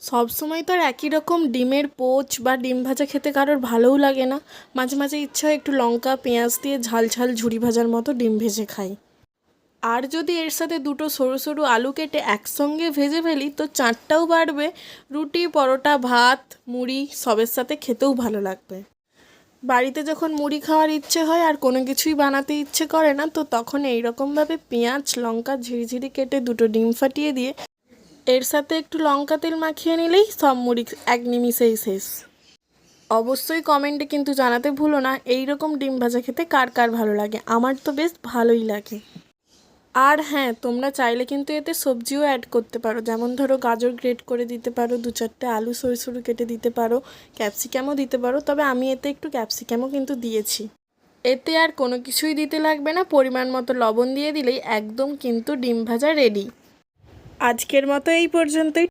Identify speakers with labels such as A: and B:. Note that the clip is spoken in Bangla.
A: সব সময় তো আর একই রকম ডিমের পোচ বা ডিম ভাজা খেতে কারোর ভালোও লাগে না। মাঝে মাঝে ইচ্ছা হয় একটু লঙ্কা পেঁয়াজ দিয়ে ঝাল ঝাল ঝুরি ভাজার মতো ডিম ভেজে খাই। আর যদি এর সাথে দুটো সরু সরু আলু কেটে একসঙ্গে ভেজে ফেলি তো চাঁটটাও বাড়বে, রুটি পরোটা ভাত মুড়ি সবের সাথে খেতেও ভালো লাগবে। বাড়িতে যখন মুড়ি খাওয়ার ইচ্ছে হয় আর কোনো কিছুই বানাতে ইচ্ছে করে না, তো তখন এইরকমভাবে পেঁয়াজ লঙ্কা ঝিরিঝিরি কেটে দুটো ডিম ফাটিয়ে দিয়ে এর সাথে একটু লঙ্কা তেল মাখিয়ে নিলেই সব মুড়ি এক নিমিষেই শেষ। অবশ্যই কমেন্টে কিন্তু জানাতে ভুলো না এই রকম ডিম ভাজা খেতে কার কার ভালো লাগে। আমার তো বেশ ভালোই লাগে। আর হ্যাঁ, তোমরা চাইলে কিন্তু এতে সবজিও অ্যাড করতে পারো, যেমন ধরো গাজর গ্রেট করে দিতে পারো, দু চারটে আলু সরু সরু কেটে দিতে পারো, ক্যাপসিকামও দিতে পারো, তবে আমি এতে একটু ক্যাপসিকামও কিন্তু দিয়েছি। এতে আর কোনো কিছুই দিতে লাগবে না, পরিমাণ মতো লবণ দিয়ে দিলেই একদম কিন্তু ডিম ভাজা রেডি। আজকের মতো এই পর্যন্তই।